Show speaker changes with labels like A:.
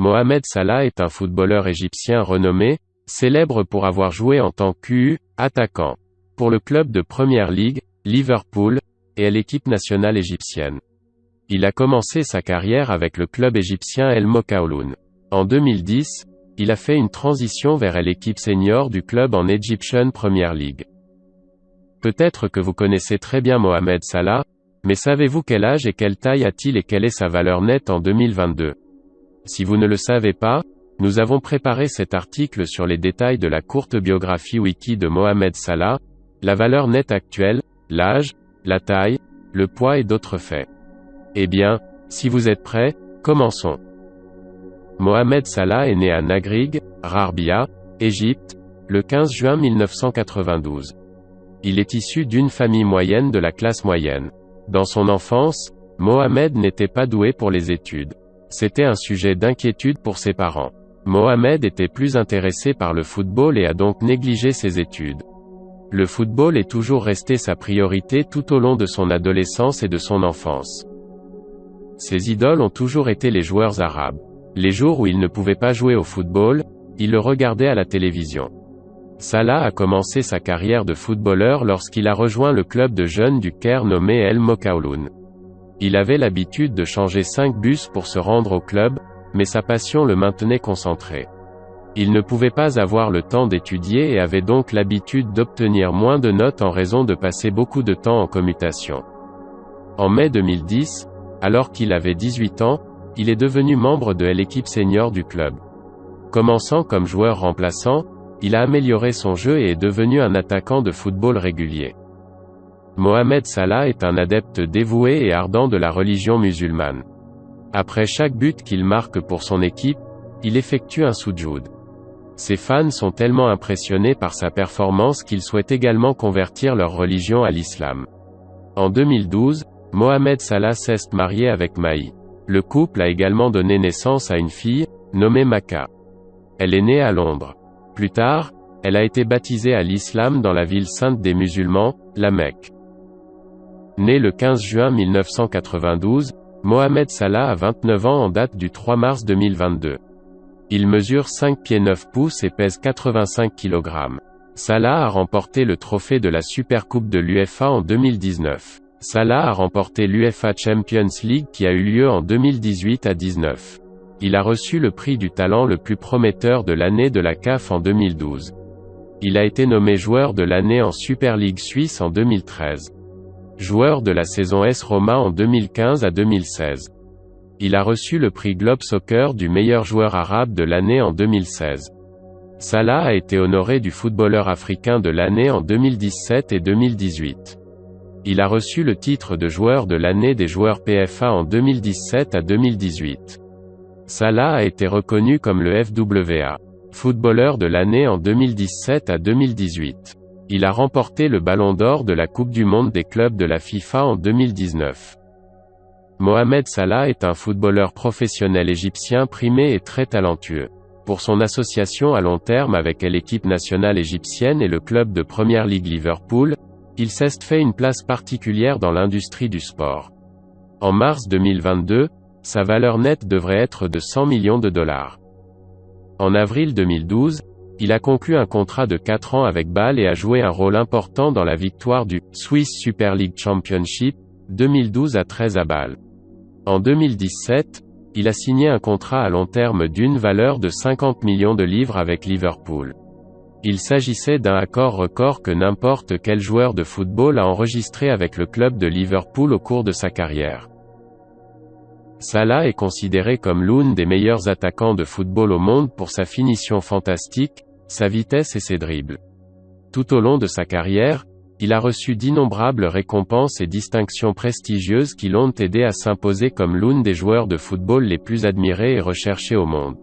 A: Mohamed Salah est un footballeur égyptien renommé, célèbre pour avoir joué en tant qu'attaquant pour le club de Premier League, Liverpool, et à l'équipe nationale égyptienne. Il a commencé sa carrière avec le club égyptien El Mokaoloun. En 2010, il a fait une transition vers l'équipe senior du club en Egyptian Premier League. Peut-être que vous connaissez très bien Mohamed Salah, mais savez-vous quel âge et quelle taille a-t-il et quelle est sa valeur nette en 2022? Si vous ne le savez pas, nous avons préparé cet article sur les détails de la courte biographie wiki de Mohamed Salah, la valeur nette actuelle, l'âge, la taille, le poids et d'autres faits. Eh bien, si vous êtes prêts, commençons. Mohamed Salah est né à Nagrig, Rarbia, Égypte, le 15 juin 1992. Il est issu d'une famille moyenne de la classe moyenne. Dans son enfance, Mohamed n'était pas doué pour les études. C'était un sujet d'inquiétude pour ses parents. Mohamed était plus intéressé par le football et a donc négligé ses études. Le football est toujours resté sa priorité tout au long de son adolescence et de son enfance. Ses idoles ont toujours été les joueurs arabes. Les jours où il ne pouvait pas jouer au football, il le regardait à la télévision. Salah a commencé sa carrière de footballeur lorsqu'il a rejoint le club de jeunes du Caire nommé El Mokaoloun. Il avait l'habitude de changer 5 bus pour se rendre au club, mais sa passion le maintenait concentré. Il ne pouvait pas avoir le temps d'étudier et avait donc l'habitude d'obtenir moins de notes en raison de passer beaucoup de temps en commutation. En mai 2010, alors qu'il avait 18 ans, il est devenu membre de l'équipe senior du club. Commençant comme joueur remplaçant, il a amélioré son jeu et est devenu un attaquant de football régulier. Mohamed Salah est un adepte dévoué et ardent de la religion musulmane. Après chaque but qu'il marque pour son équipe, il effectue un soudjoud. Ses fans sont tellement impressionnés par sa performance qu'ils souhaitent également convertir leur religion à l'islam. En 2012, Mohamed Salah s'est marié avec Maï. Le couple a également donné naissance à une fille, nommée Maka. Elle est née à Londres. Plus tard, elle a été baptisée à l'islam dans la ville sainte des musulmans, la Mecque. Né le 15 juin 1992, Mohamed Salah a 29 ans en date du 3 mars 2022. Il mesure 5 pieds 9 pouces et pèse 85 kg. Salah a remporté le trophée de la Supercoupe de l'UEFA en 2019. Salah a remporté l'UEFA Champions League qui a eu lieu en 2018 à 19. Il a reçu le prix du talent le plus prometteur de l'année de la CAF en 2012. Il a été nommé joueur de l'année en Super League suisse en 2013. Joueur de la saison AS Roma en 2015 à 2016. Il a reçu le prix Globe Soccer du meilleur joueur arabe de l'année en 2016. Salah a été honoré du footballeur africain de l'année en 2017 et 2018. Il a reçu le titre de joueur de l'année des joueurs PFA en 2017 à 2018. Salah a été reconnu comme le FWA footballeur de l'année en 2017 à 2018. Il a remporté le Ballon d'Or de la Coupe du Monde des clubs de la FIFA en 2019. Mohamed Salah est un footballeur professionnel égyptien primé et très talentueux. Pour son association à long terme avec l'équipe nationale égyptienne et le club de Premier League Liverpool, il s'est fait une place particulière dans l'industrie du sport. En mars 2022, sa valeur nette devrait être de 100 millions de dollars. En avril 2012, il a conclu un contrat de 4 ans avec Bâle et a joué un rôle important dans la victoire du Swiss Super League Championship, 2012 à 13 à Bâle. En 2017, il a signé un contrat à long terme d'une valeur de 50 millions de livres avec Liverpool. Il s'agissait d'un accord record que n'importe quel joueur de football a enregistré avec le club de Liverpool au cours de sa carrière. Salah est considéré comme l'un des meilleurs attaquants de football au monde pour sa finition fantastique, sa vitesse et ses dribbles. Tout au long de sa carrière, il a reçu d'innombrables récompenses et distinctions prestigieuses qui l'ont aidé à s'imposer comme l'un des joueurs de football les plus admirés et recherchés au monde.